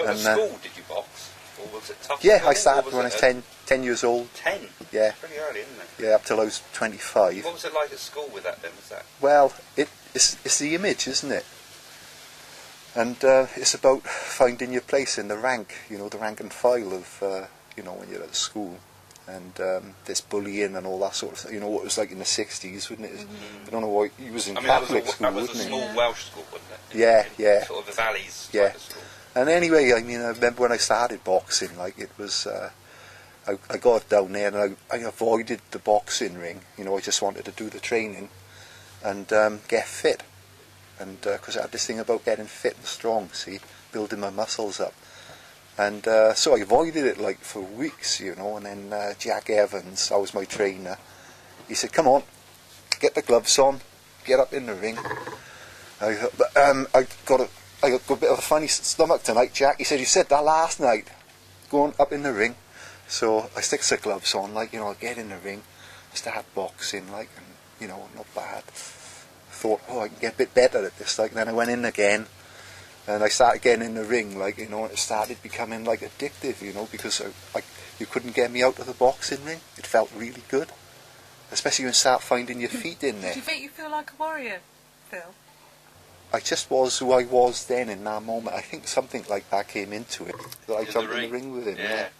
But at school, did you box? Or was it tough? Yeah, I started when I was 10 years old. 10? Yeah. Pretty early, isn't it? Yeah, up till I was 25. What was it like at school with that then? Was that? Well, it's the image, isn't it? And it's about finding your place in the rank, the rank and file of, when you're at school. And there's bullying and all that sort of thing. What it was like in the 60s, wouldn't it? I don't know why. He was in Catholic school, that was wasn't a small Welsh school, wasn't it? Yeah. Sort of the valleys yeah. type of school. And anyway, I remember when I started boxing, it was, I got down there and I avoided the boxing ring. I just wanted to do the training and get fit. And because I had this thing about getting fit and strong, building my muscles up. And so I avoided it for weeks, and then Jack Evans, that was my trainer, he said, come on, get the gloves on, get up in the ring. I got a bit of a funny stomach tonight, Jack. He said, you said that last night, going up in the ring. So I stick the gloves on, I get in the ring, start boxing, and, not bad. Thought, I can get a bit better at this, and then I went in again. And I started getting in the ring, it started becoming addictive, because you couldn't get me out of the boxing ring. It felt really good, especially when you start finding your feet in there. Did you feel like a warrior, Phil? I just was who I was then in that moment. I think something like that came into it, that I jumped in the ring with him. Yeah.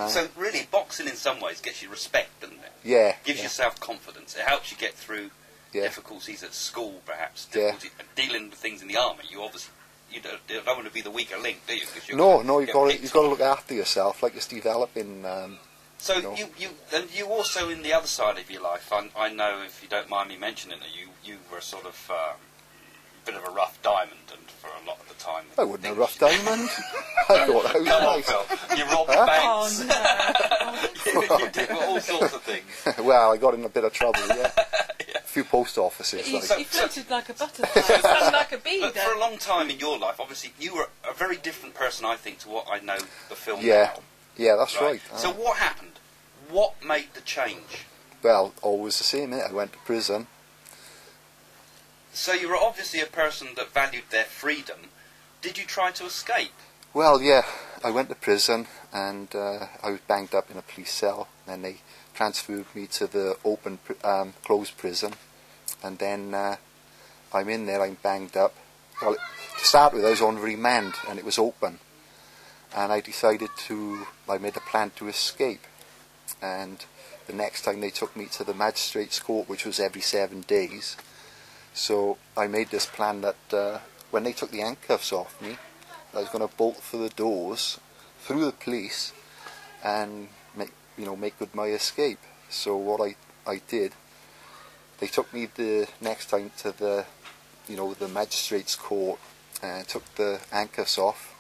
So really, boxing in some ways gets you respect, doesn't it? Yeah. Gives you self-confidence. It helps you get through difficulties at school, perhaps. Dealing with things in the army, you obviously. You don't want to be the weaker link, do you? No, you've got to look after yourself, it's developing. So you also in the other side of your life. I know, if you don't mind me mentioning it, you were sort of a bit of a rough diamond, and for a lot of the time. I wasn't a rough diamond. I thought I was nice. Phil, you robbed banks. Oh, no. you did all sorts of things. Well, I got in a bit of trouble. Yeah. A few post offices. You floated like a butterfly, stung like a bee. But for a long time in your life, obviously, you were a very different person, I think, to what I know the film now. Yeah, that's right. So what happened? What made the change? Well, always the same. I went to prison. So you were obviously a person that valued their freedom. Did you try to escape? Well, yeah. I went to prison and I was banged up in a police cell. Then they transferred me to the open, closed prison, and then I'm in there, I'm banged up. Well, to start with, I was on remand, and it was open, and I made a plan to escape, and the next time they took me to the magistrate's court, which was every 7 days, so I made this plan that when they took the handcuffs off me, I was going to bolt through the doors, through the police, and make good my escape. So what I did, they took me the next time to the magistrate's court and took the handcuffs off.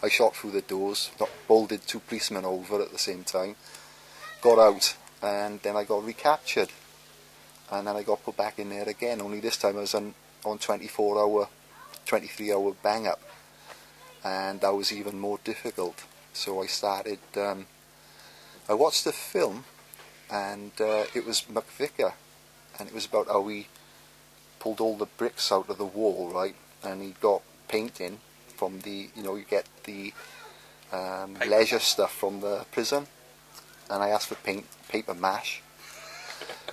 I shot through the doors, bolted 2 policemen over at the same time, got out, and then I got recaptured. And then I got put back in there again, only this time I was on 23-hour bang up. And that was even more difficult. So I started, I watched the film, and it was McVicker, and it was about how he pulled all the bricks out of the wall, right, and he got painting from the, you get the leisure stuff from the prison, and I asked for paper mache.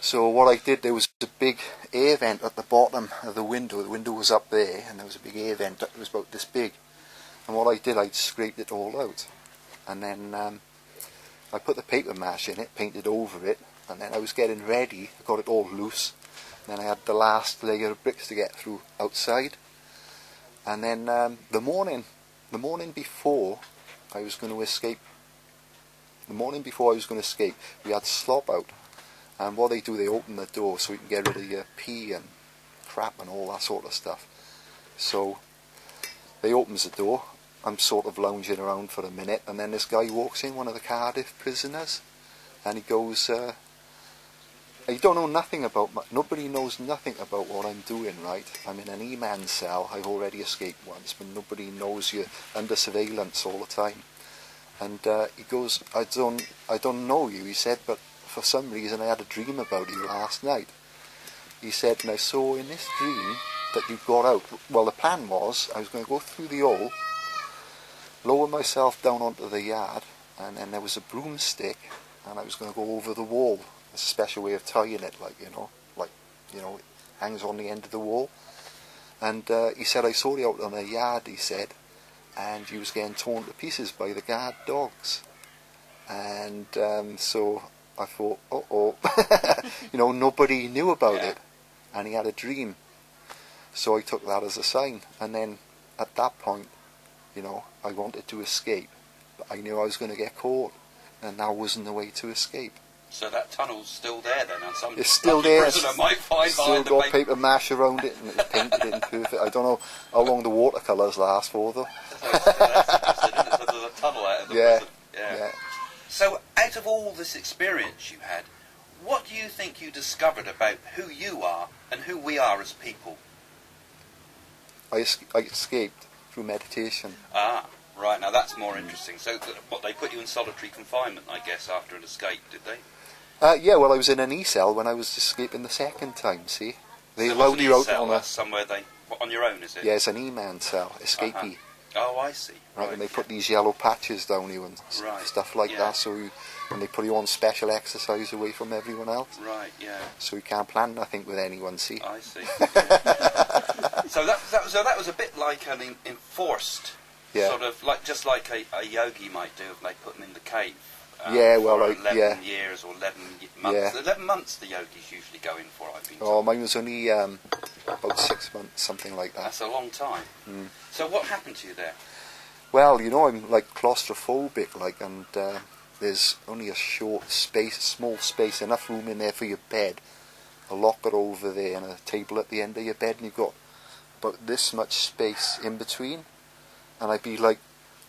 So what I did, there was a big air vent at the bottom of the window was up there, and there was a big air vent that was about this big, and what I did, I scraped it all out, and then I put the paper mache in it, painted over it, and then I was getting ready, I got it all loose, then I had the last layer of bricks to get through outside, and then the morning before I was going to escape, we had slop out, and what they do, they open the door so you can get rid of your pee and crap and all that sort of stuff. So they opens the door, I'm sort of lounging around for a minute, and then this guy walks in, one of the Cardiff prisoners, and he goes, you don't know nothing about, nobody knows nothing about what I'm doing, right? I'm in an E-man cell, I've already escaped once, but nobody knows you're under surveillance all the time. And he goes, I don't know you, he said, but for some reason I had a dream about you last night. He said, and I saw in this dream that you got out. Well, the plan was, I was going to go through the hole, lowered myself down onto the yard, and then there was a broomstick, and I was going to go over the wall. It's a special way of tying it, it hangs on the end of the wall. And he said, I saw you out on the yard, he said, and you was getting torn to pieces by the guard dogs. And so I thought, uh-oh, nobody knew about it, and he had a dream. So I took that as a sign, and then at that point, I wanted to escape, but I knew I was going to get caught, and that wasn't the way to escape. So that tunnel's still there then, and some it's still there. prisoner might find still got paper mache around it, and it's painted in perfect. I don't know how long the watercolours last for, though. So there's a tunnel out of the prison. Yeah. So, out of all this experience you had, what do you think you discovered about who you are and who we are as people? I escaped through meditation. Ah, right. Now that's more interesting. So, they put you in solitary confinement, I guess, after an escape, did they? Yeah, well, I was in an e-cell when I was escaping the second time, see? They so allowed you out cell, on that's somewhere on your own, is it? Yeah, it's an E-man cell, escapee. Oh, I see. Right, and they put these yellow patches down you and stuff like that, so when they put you on special exercise away from everyone else. Right, yeah. So you can't plan nothing with anyone, see? I see. So that was a bit like an enforced, sort of, just like a yogi might do if they put them in the cave. For 11 years or 11 months. 11 months the yogis usually go in for, I've been told. Oh, mine was only about 6 months, something like that. That's a long time. So what happened to you there? Well, I'm like claustrophobic, and there's only a short space, small space, enough room in there for your bed, a locker over there and a table at the end of your bed, and you've got about this much space in between, and I'd be like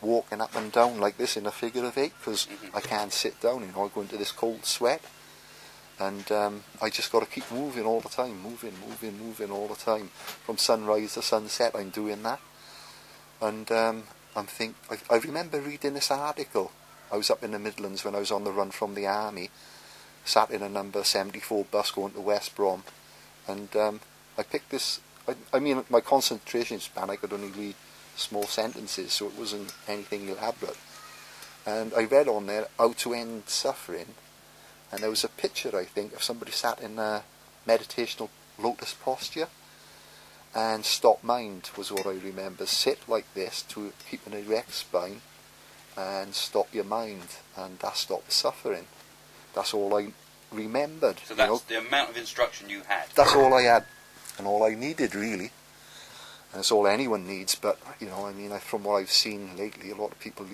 walking up and down like this in a figure of 8 because I can't sit down, I go into this cold sweat, and I just got to keep moving all the time, moving all the time, from sunrise to sunset. I'm doing that, and I remember reading this article. I was up in the Midlands when I was on the run from the army, sat in a number 74 bus going to West Brom, and I picked this. I mean, my concentration span, I could only read small sentences, so it wasn't anything elaborate, and I read on there how to end suffering, and there was a picture, I think, of somebody sat in a meditational lotus posture, and stop mind was what I remember. Sit like this to keep an erect spine and stop your mind, and that stopped the suffering. That's all I remembered. So that's the amount of instruction you had? That's all I had and all I needed, really. And it's all anyone needs, but, from what I've seen lately, a lot of people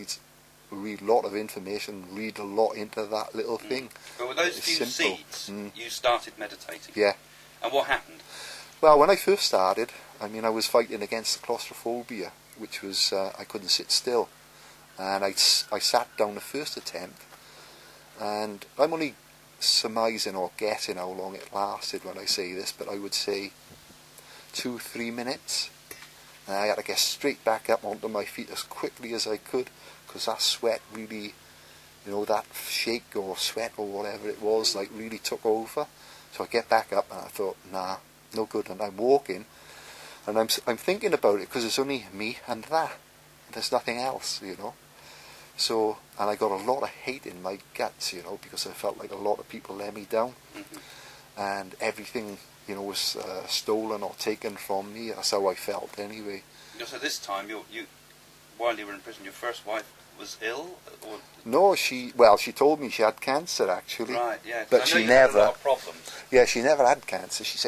read a lot of information, read a lot into that little thing. But with those few seeds, you started meditating? Yeah. And what happened? Well, when I first started, I was fighting against the claustrophobia, which was, I couldn't sit still. And I sat down the first attempt, and I'm only surmising or guessing how long it lasted when I say this, but I would say 2-3 minutes. And I had to get straight back up onto my feet as quickly as I could, because that sweat really, that shake or sweat or whatever it was, really took over. So I get back up and I thought, nah, no good. And I'm walking, and I'm thinking about it, because it's only me and that. There's nothing else, So, and I got a lot of hate in my guts, because I felt like a lot of people let me down, and everything, was stolen or taken from me. That's how I felt, anyway. So this time, while you were in prison, your first wife was ill, or? No, she told me she had cancer, actually. Right, yeah. But she never. Had a lot of problems. Yeah, she never had cancer. She said